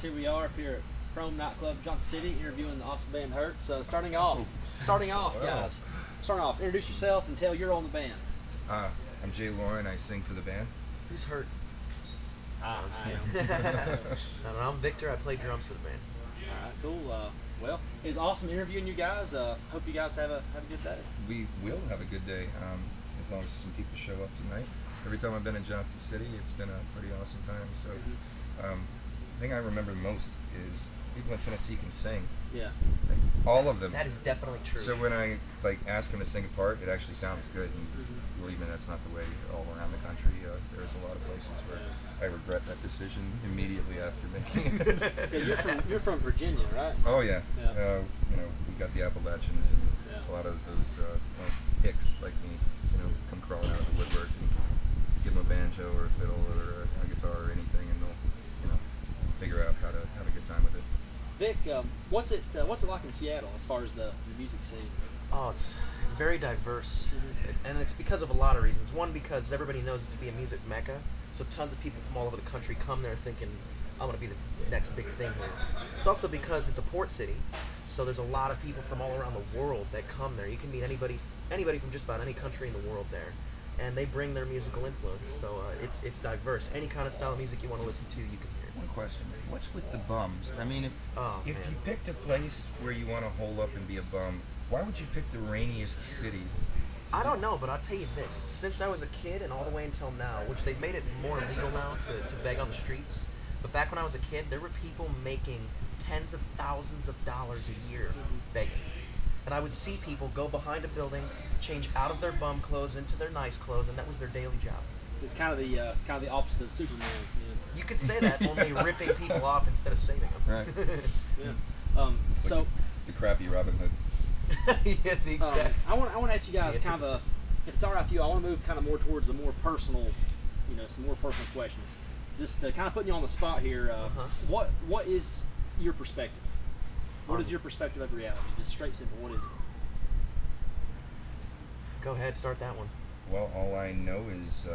Here we are up here at Chrome Nightclub, Johnson City, interviewing the awesome band Hurt. So starting off, guys. Starting off, introduce yourself and tell you're on the band. I'm Jay Lauren. I sing for the band. Who's Hurt? I am. No, I'm Victor. I play drums for the band. All right, cool. Well, it was awesome interviewing you guys. Hope you guys have a good day. We will have a good day as long as some people show up tonight. Every time I've been in Johnson City, it's been a pretty awesome time. So, the thing I remember most is people in Tennessee can sing. Yeah. Like, all of them. That is definitely true. So when I ask them to sing a part, it actually sounds good. And believe me, that's not the way all around the country. There's a lot of places where I regret that decision immediately after making it. Yeah, you're from Virginia, right? Oh yeah. Yeah. We got the Appalachians and a lot of those hicks like me, come crawling out of the woodwork and give them a banjo or a fiddle or a guitar or anything, and they'll figure out how to have a good time with it. Vic, what's it like in Seattle as far as the music scene? Oh, it's very diverse, and it's because of a lot of reasons. One, because everybody knows it to be a music mecca, so tons of people from all over the country come there thinking, I'm going to be the next big thing here. It's also because it's a port city, so there's a lot of people from all around the world that come there. You can meet anybody from just about any country in the world there, and they bring their musical influence, so it's diverse. Any kind of style of music you want to listen to, you can hear. One question: what's with the bums? I mean, if you picked a place where you want to hole up and be a bum, why would you pick the rainiest city? I don't know, but I'll tell you this. Since I was a kid and all the way until now, which they've made it more illegal now to beg on the streets, but back when I was a kid, there were people making tens of thousands of dollars a year begging. And I would see people go behind a building, change out of their bum clothes into their nice clothes, and that was their daily job. It's kind of the opposite of Superman. You could say that, only ripping people off instead of saving them. Right. Yeah. It's like the crappy Robin Hood. Yeah, the exact. I want to ask you guys kind of if it's all right with you, I want to move kind of more towards the more personal, some more personal questions. Just kind of putting you on the spot here. What is your perspective? What is your perspective of reality? Just straight simple. What is it? Go ahead, start that one. Well, all I know is,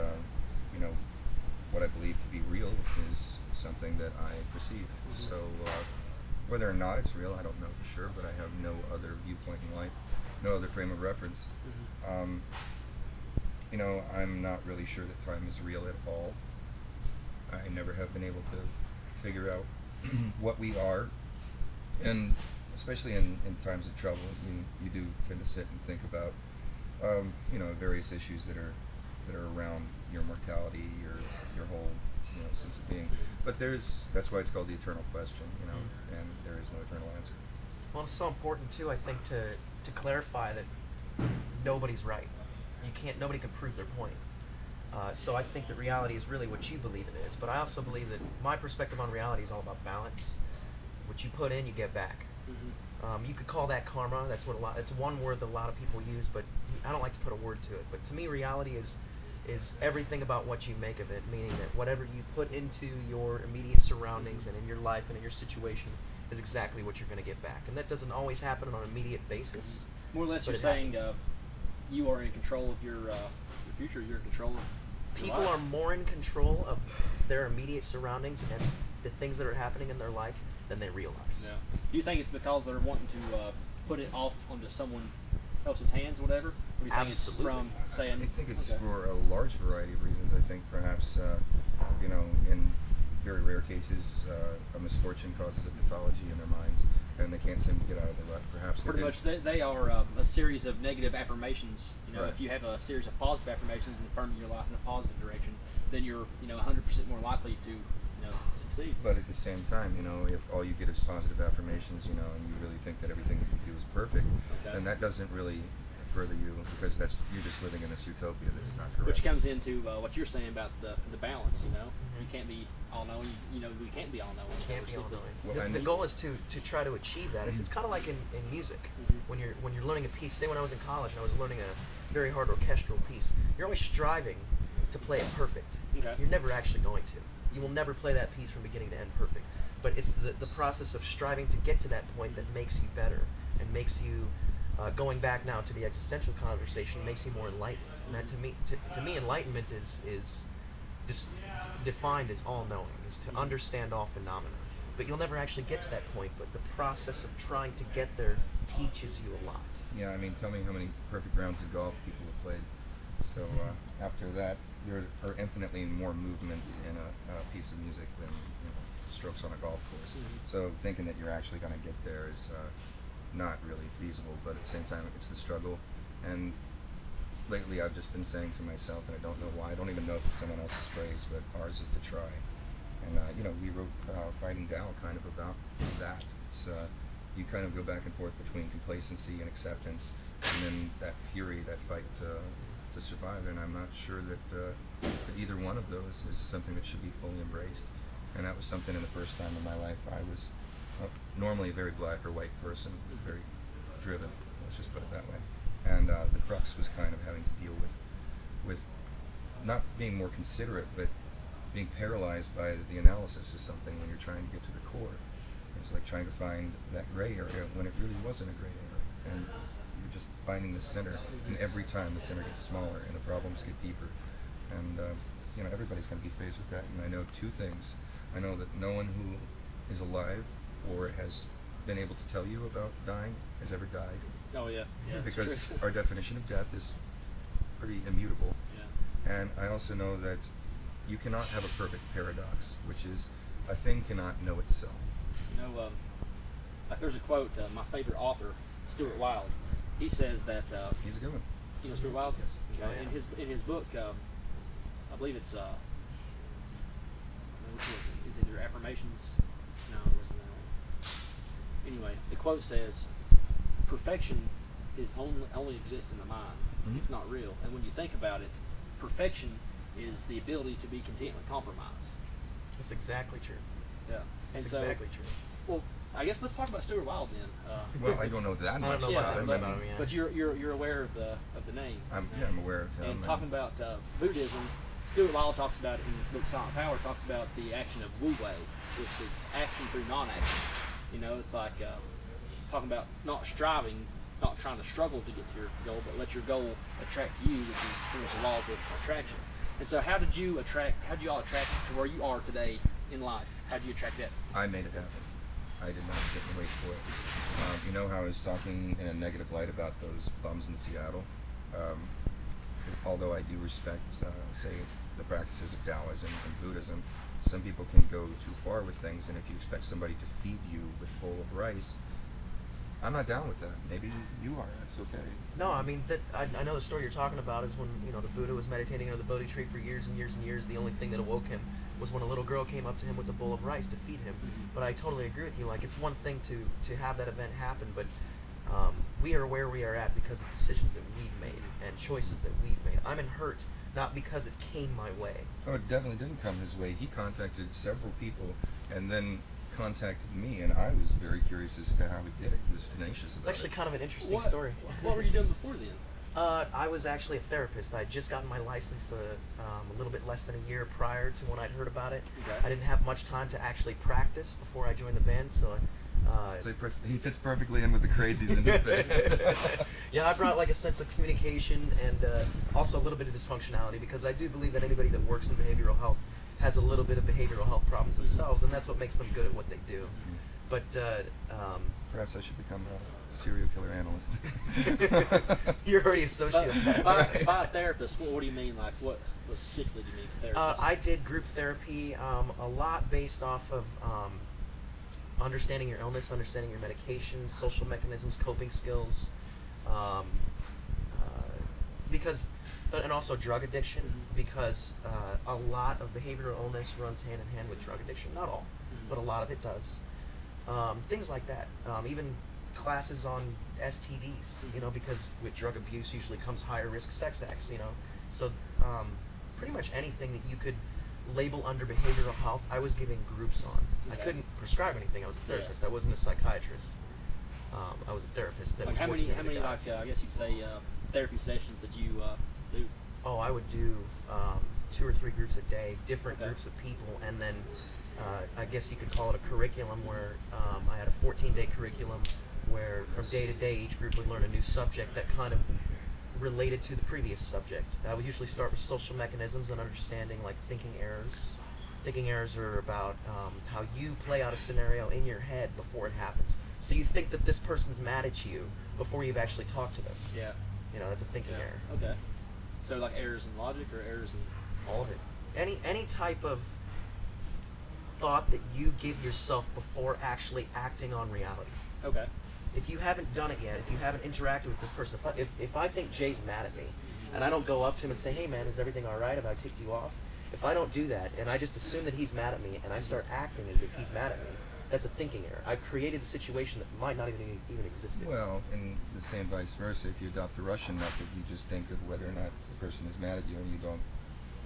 what I believe to be real is something that I perceive. So whether or not it's real, I don't know for sure, but I have no other viewpoint in life, no other frame of reference. I'm not really sure that time is real at all. I never have been able to figure out what we are, and especially in times of trouble, you do tend to sit and think about various issues that are around your mortality, your whole sense of being. But that's why it's called the eternal question, and there is no eternal answer. Well, it's so important too, I think, to clarify that nobody's right. Nobody can prove their point. So I think that reality is really what you believe it is. But I also believe that my perspective on reality is all about balance. What you put in, you get back. You could call that karma. That's one word that a lot of people use, but I don't like to put a word to it. But to me, reality is everything about what you make of it, meaning that whatever you put into your immediate surroundings and in your life and in your situation is exactly what you're going to get back. And that doesn't always happen on an immediate basis. More or less, you're saying you are in control of your future. You're in control of people are more in control of their immediate surroundings and the things that are happening in their life than they realize. Yeah. Do you think it's because they're wanting to put it off onto someone else's hands or whatever? Or do you think Absolutely. it's from saying... I think it's for a large variety of reasons. I think perhaps, in very rare cases, a misfortune causes a pathology in their minds, and they can't seem to get out of the rut. Perhaps pretty much they are a series of negative affirmations. Right. If you have a series of positive affirmations and affirming your life in a positive direction, then you're 100% more likely to succeed. But at the same time, if all you get is positive affirmations, and you really think that everything that you do is perfect, then that doesn't really further you, because you're just living in this utopia that's not correct. Which comes into what you're saying about the balance. You can't be all knowing. We can't be all knowing. Can't be all knowing. Well, the goal is to try to achieve that. It's kind of like in music. When you're learning a piece. Say when I was in college and I was learning a very hard orchestral piece, you're always striving to play it perfect. Okay. You're never actually going to. You will never play that piece from beginning to end perfect. But it's the process of striving to get to that point that makes you better and makes you, going back now to the existential conversation, makes you more enlightened. And that to me, enlightenment is defined as all-knowing, is to understand all phenomena. but you'll never actually get to that point. But the process of trying to get there teaches you a lot. Yeah, I mean, tell me how many perfect rounds of golf people have played. So after that, there are infinitely more movements in a piece of music than strokes on a golf course. So thinking that you're actually going to get there is not really feasible, but at the same time, it's the struggle. And lately, I've just been saying to myself, and I don't know why, I don't even know if it's someone else's phrase, but ours is to try. And we wrote Fighting Tao kind of about that. It's you kind of go back and forth between complacency and acceptance, and then that fury, that fight to survive. And I'm not sure that either one of those is something that should be fully embraced. And that was something in the first time in my life. I was normally a very black or white person, very driven, let's just put it that way. And the crux was kind of having to deal with not being more considerate, but being paralyzed by the analysis of something when you're trying to get to the core. It was like trying to find that gray area when it really wasn't a gray area. And you're just finding the center, and every time the center gets smaller and the problems get deeper. And everybody's going to be faced with that. And I know two things. I know that no one who is alive or has been able to tell you about dying has ever died. Oh yeah, because our definition of death is pretty immutable. Yeah. And I also know that you cannot have a perfect paradox, which is a thing cannot know itself. Like there's a quote, my favorite author, Stuart Wilde, he says that he's a good one. You know Stuart Wilde? Yes. In his book, I believe it's which is it either Affirmations? No, it wasn't that one. Anyway, the quote says, perfection is only exists in the mind. It's not real. And when you think about it, perfection is the ability to be content with compromise. That's exactly true. Yeah. That's exactly true. Well, I guess let's talk about Stuart Wilde then. Well, I don't know that much about him. But you're aware of the name. I'm aware of him. And talking about Buddhism, Stuart Wilde talks about it in his book Silent Power, talks about the action of Wu Wei, which is action through non-action. It's like talking about not striving, not trying to struggle to get to your goal, but let your goal attract you, which is pretty much the laws of attraction. And so how did you all attract to where you are today in life? How did you attract that? I made it happen. I did not sit and wait for it. You know how I was talking in a negative light about those bums in Seattle? Although I do respect, say, the practices of Taoism and Buddhism, some people can go too far with things, and if you expect somebody to feed you with a bowl of rice, I'm not down with that. Maybe you are. That's okay. No, I mean I know the story you're talking about is when the Buddha was meditating under the Bodhi tree for years and years and years. The only thing that awoke him was when a little girl came up to him with a bowl of rice to feed him. But I totally agree with you. Like, it's one thing to have that event happen, but we are where we are at because of decisions that we've made and choices that we've made. I'm in hurt not because it came my way. Oh, it definitely didn't come his way. He contacted several people and then contacted me, and I was very curious as to how he did it. He was tenacious about it. It's actually kind of an interesting story. What were you doing before then? I was actually a therapist. I had just gotten my license a little bit less than a year prior to when I'd heard about it. Okay. I didn't have much time to actually practice before I joined the band, so he fits perfectly in with the crazies in this band. Yeah, I brought like a sense of communication and also a little bit of dysfunctionality, because I do believe that anybody that works in behavioral health has a little bit of behavioral health problems themselves, and that's what makes them good at what they do. But perhaps I should become a serial killer analyst. You're already a sociopath. By a therapist, what do you mean? Like, what specifically do you mean therapist? I did group therapy, a lot based off of understanding your illness, understanding your medications, social mechanisms, coping skills, and also drug addiction, because a lot of behavioral illness runs hand in hand with drug addiction. Not all, but a lot of it does. Things like that. Even classes on STDs, because with drug abuse usually comes higher risk sex acts, So pretty much anything that you could label under behavioral health, I was giving groups on. Okay. I couldn't prescribe anything. I was a therapist. I wasn't a psychiatrist. I was a therapist that was how many guys. I guess you'd say therapy sessions that you do? Oh, I would do 2 or 3 groups a day, different groups of people, and then I guess you could call it a curriculum where I had a 14-day curriculum where from day to day each group would learn a new subject that kind of related to the previous subject. I would usually start with social mechanisms and understanding like thinking errors, Thinking errors are about how you play out a scenario in your head before it happens. So you think that this person's mad at you before you've actually talked to them. Yeah. You know, that's a thinking error. Okay. So like errors in logic or errors in all of it. Any type of thought that you give yourself before actually acting on reality. Okay. If you haven't done it yet, if you haven't interacted with this person, if I think Jay's mad at me, and I don't go up to him and say, hey man, is everything alright? Have I ticked you off? If I don't do that, and I just assume that he's mad at me, and I start acting as if he's mad at me, that's a thinking error. I've created a situation that might not even exist. Well, and the same vice versa. If you adopt the Russian method, you just think of whether or not the person is mad at you, and you don't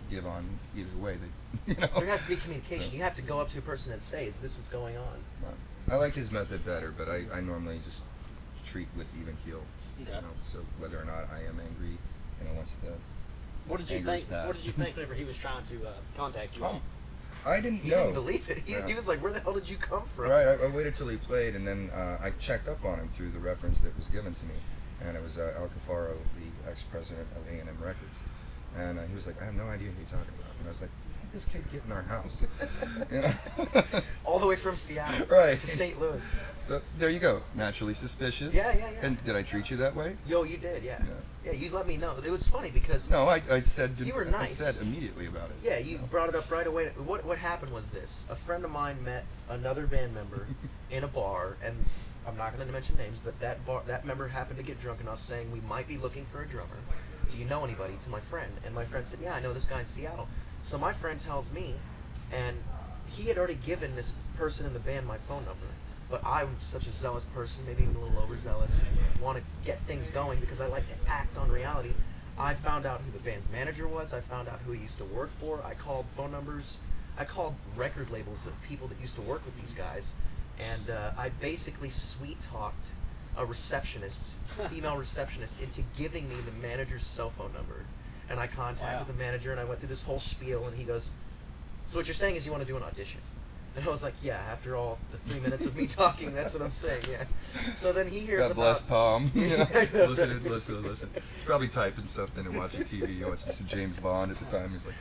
give on either way. That, you know? There has to be communication. So, you have to go up to a person and say, is this what's going on? Well, I like his method better, but I normally just treat with even keel. Okay. You know, so whether or not I am angry, you know, once the what did you think? What did you think whenever he was trying to contact you? I didn't know. He didn't believe it. He was like, where the hell did you come from? Right, I waited till he played, and then I checked up on him through the reference that was given to me, and it was Al Cafaro, the ex-president of A&M Records, and he was like, I have no idea who you're talking about, and I was like, how did this kid get in our house? You know? All the way from Seattle right. to St. Louis. So there you go, naturally suspicious. Yeah. And did I treat you that way? Yo, you did, yeah. Yeah, you let me know. It was funny because no, I said you were nice. I said immediately about it. Yeah, you brought it up right away. What happened was this: a friend of mine met another band member in a bar, and I'm not going to mention names, but that member happened to get drunk enough, saying we might be looking for a drummer. Do you know anybody? To my friend, and my friend said, yeah, I know this guy in Seattle. So my friend tells me, and he had already given this person in the band my phone number. But I'm such a zealous person, maybe even a little overzealous, want to get things going because I like to act on reality. I found out who the band's manager was. I found out who he used to work for. I called phone numbers. I called record labels of people that used to work with these guys. And I basically sweet-talked a receptionist, female receptionist, into giving me the manager's cell phone number. And I contacted the manager, and I went through this whole spiel, and he goes, so what you're saying is you want to do an audition? And I was like, yeah, after all the 3 minutes of me talking, that's what I'm saying, yeah. So then he hears God bless Tom. Yeah. listen. He's probably typing something and watching TV, watching some James Bond at the time. He's like,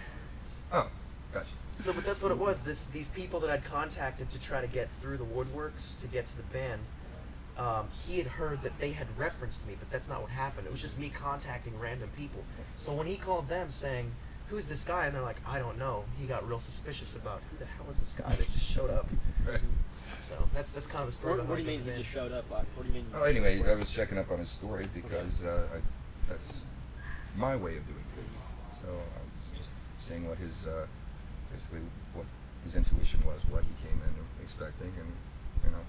oh, gotcha. So, but that's what it was. These people that I'd contacted to try to get through the woodworks to get to the band, he had heard that they had referenced me, but that's not what happened. It was just me contacting random people. So when he called them saying, who's this guy? And they're like, I don't know. He got real suspicious about who the hell is this guy that just showed up. Right. So that's kind of the story. What do you mean he just showed up? Like, what do you mean? Well, anyway, I was checking up on his story because that's my way of doing things. So I was just saying what his basically what his intuition was, what he came in expecting, and you know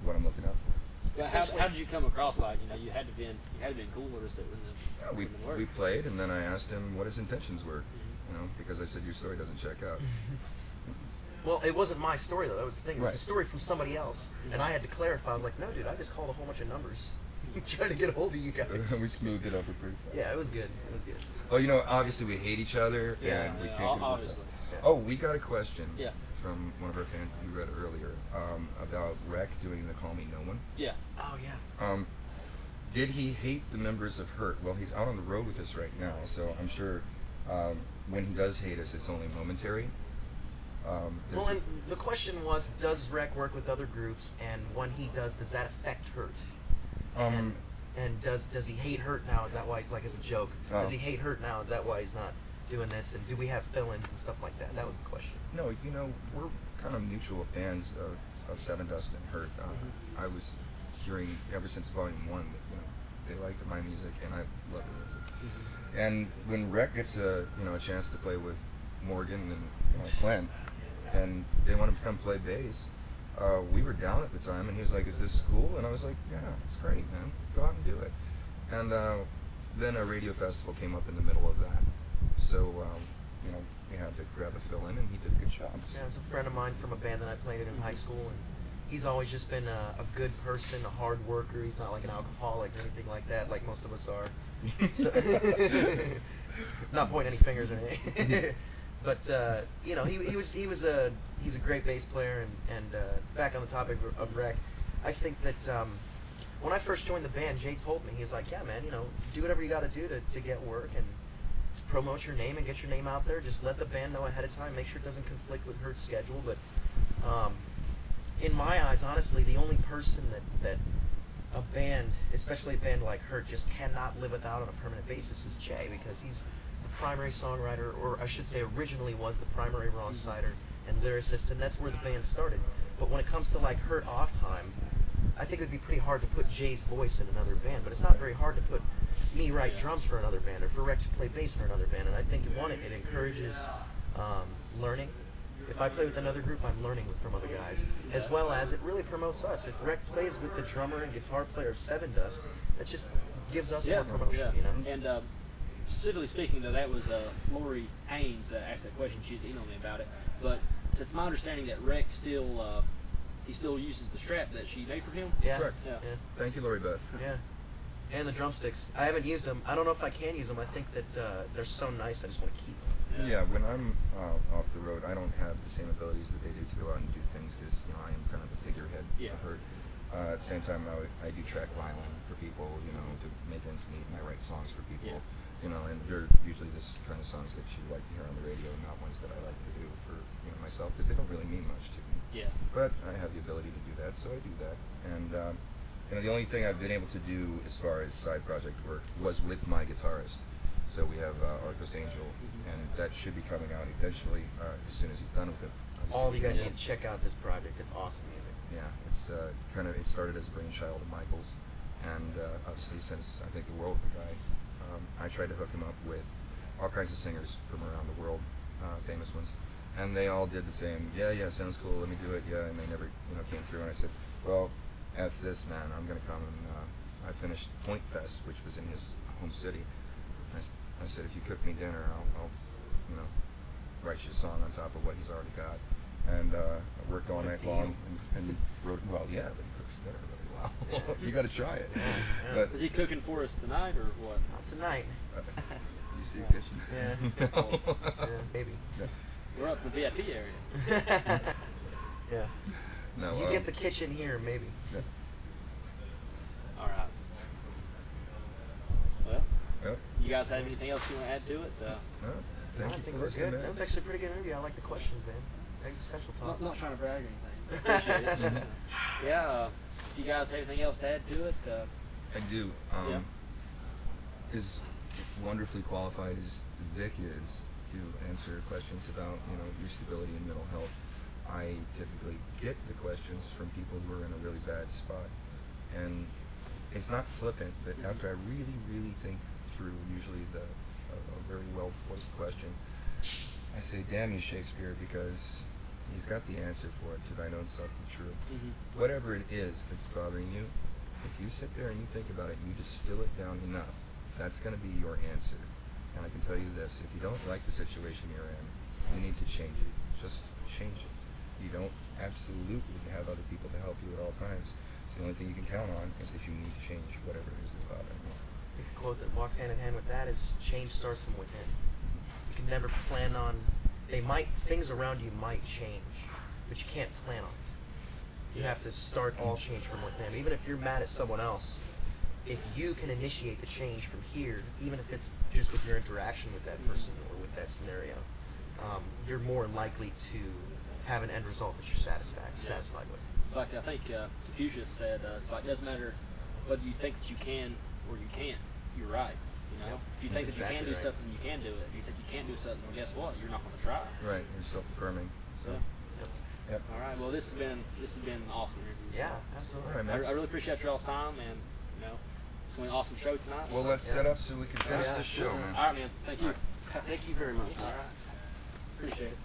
what I'm looking out for. Yeah, how did you come across that? You know, you had to be cool with us that we played, and then I asked him what his intentions were. You know, because I said your story doesn't check out. Well, it wasn't my story though. That was the thing. It was a story from somebody else, and I had to clarify. I was like, no, dude, I just called a whole bunch of numbers trying to get a hold of you guys. We smoothed it over pretty fast. Yeah, it was good. It was good. Well, you know, obviously we hate each other, and we can't. Obviously. Oh, we got a question. Yeah. From one of our fans that you read earlier about Rec doing the Call Me No One. Yeah. Oh, yeah. Did he hate the members of Hurt? Well, he's out on the road with us right now, so I'm sure when he does hate us, it's only momentary. Well, and the question was, does Rec work with other groups, and when he does that affect Hurt? And does he hate Hurt now? Is that why, like as a joke, does he hate Hurt now? Is that why he's not doing this? And do we have fill-ins and stuff like that? That was the question. No, you know, we're kind of mutual fans of Seven Dust and Hurt. I was hearing ever since Volume 1 that, you know, they liked my music and I love the music. And when Rec gets a chance to play with Morgan and Clint, and they want him to come play bass, we were down at the time, and he was like, "Is this cool?" And I was like, "Yeah, it's great, man. Go out and do it." And then a radio festival came up in the middle of that, so we had to grab a fill-in, and he did a good job. So. Yeah, it's a friend of mine from a band that I played in high school, and he's always just been a good person, a hard worker. He's not like an alcoholic or anything like that, like most of us are. So, not pointing any fingers or anything. But he's a great bass player, and back on the topic of Rec, I think that when I first joined the band, Jay told me, he's like, yeah man, do whatever you got to do to get work, and promote your name and get your name out there. Just let the band know ahead of time. Make sure it doesn't conflict with her schedule. But in my eyes, honestly, the only person that a band, especially a band like Hurt, just cannot live without on a permanent basis is Jay, because he's the primary songwriter, or I should say originally was the primary wrong-sider and lyricist, and that's where the band started. But when it comes to like Hurt off time, I think it would be pretty hard to put Jay's voice in another band, but it's not very hard to put me write drums for another band, or for Rec to play bass for another band. And I think it encourages learning. If I play with another group, I'm learning from other guys, as well as it really promotes us. If Rec plays with the drummer and guitar player of Seven Dust, that just gives us more promotion, you know. And specifically speaking, though, that was Lori Haynes that asked that question. She's emailed me about it. But it's my understanding that Rec still he still uses the strap that she made for him. Yeah. Correct. Yeah. Thank you, Lori Beth. Yeah. And the drumsticks. I haven't used them. I don't know if I can use them. I think that they're so nice. I just want to keep them. Yeah, when I'm off the road, I don't have the same abilities that they do to go out and do things, because I am kind of the figurehead of Hurt. At the same time, I do track violin for people, to make ends meet, and I write songs for people, and they're usually this kind of songs that you like to hear on the radio, not ones that I like to do for myself, because they don't really mean much to me. Yeah. But I have the ability to do that, so I do that. And the only thing I've been able to do as far as side project work was with my guitarist. So we have Arcos Angel, and that should be coming out eventually as soon as he's done with it. All of you guys need to check out this project. It's awesome music. Yeah, it's it started as a brainchild of Michael's, and obviously since I think the world of the guy, I tried to hook him up with all kinds of singers from around the world, famous ones, and they all did the same. Yeah, sounds cool. Let me do it. Yeah, and they never came through. And I said, well, F this, man. I'm gonna come and I finished Point Fest, which was in his home city. I said, if you cook me dinner, I'll write you a song on top of what he's already got. And I worked all night long and wrote, well, yeah, but he cooks dinner really well. You got to try it. Yeah. But Is he cooking for us tonight or what? Not tonight. You see a kitchen? Yeah. Yeah, maybe. Yeah. We're up in the VIP area. Yeah. No, You get the kitchen here, maybe. Yeah. All right. Well, Yep. you guys have anything else you want to add to it? No, I thank you think for we're listening, good. man. That was actually a pretty good interview. I like the questions, man. Existential I'm talk. not trying to brag or anything. Appreciate it. Yeah. If you guys have anything else to add to it, I do. Yeah. As wonderfully qualified as Vic is to answer questions about your stability and mental health, I typically get the questions from people who are in a really bad spot, and it's not flippant, but after I really, really think through, usually a very well voiced question, I say, "Damn you, Shakespeare," because he's got the answer for it. To thine own self be true. Whatever it is that's bothering you, if you sit there and you think about it, and you distill it down enough, that's going to be your answer. And I can tell you this: if you don't like the situation you're in, you need to change it. Just change it. You don't absolutely have other people to help you at all times. The only thing you can count on is that you need to change whatever it is that's bothering you. I think a quote that walks hand in hand with that is change starts from within. You can never plan on, things around you might change, but you can't plan on it. You have to start all change from within. Even if you're mad at someone else, if you can initiate the change from here, even if it's just with your interaction with that person or with that scenario, you're more likely to have an end result that you're satisfied with. it's like I think Confucius said, it's like it doesn't matter whether you think that you can or you can't. You're right. If you think that you can do something, you can do it. If you think you can't do something, well, guess what? You're not going to try. Right, you're self-affirming. So. Yep. All right. Well, this has been an awesome interview. Yeah, So absolutely. All right, man. I really appreciate y'all's time, and it's going to be an awesome show tonight. Well, let's set up so we can finish Yeah. this show, man. All right, man. Thank you. Thank you very much. All right. Appreciate it.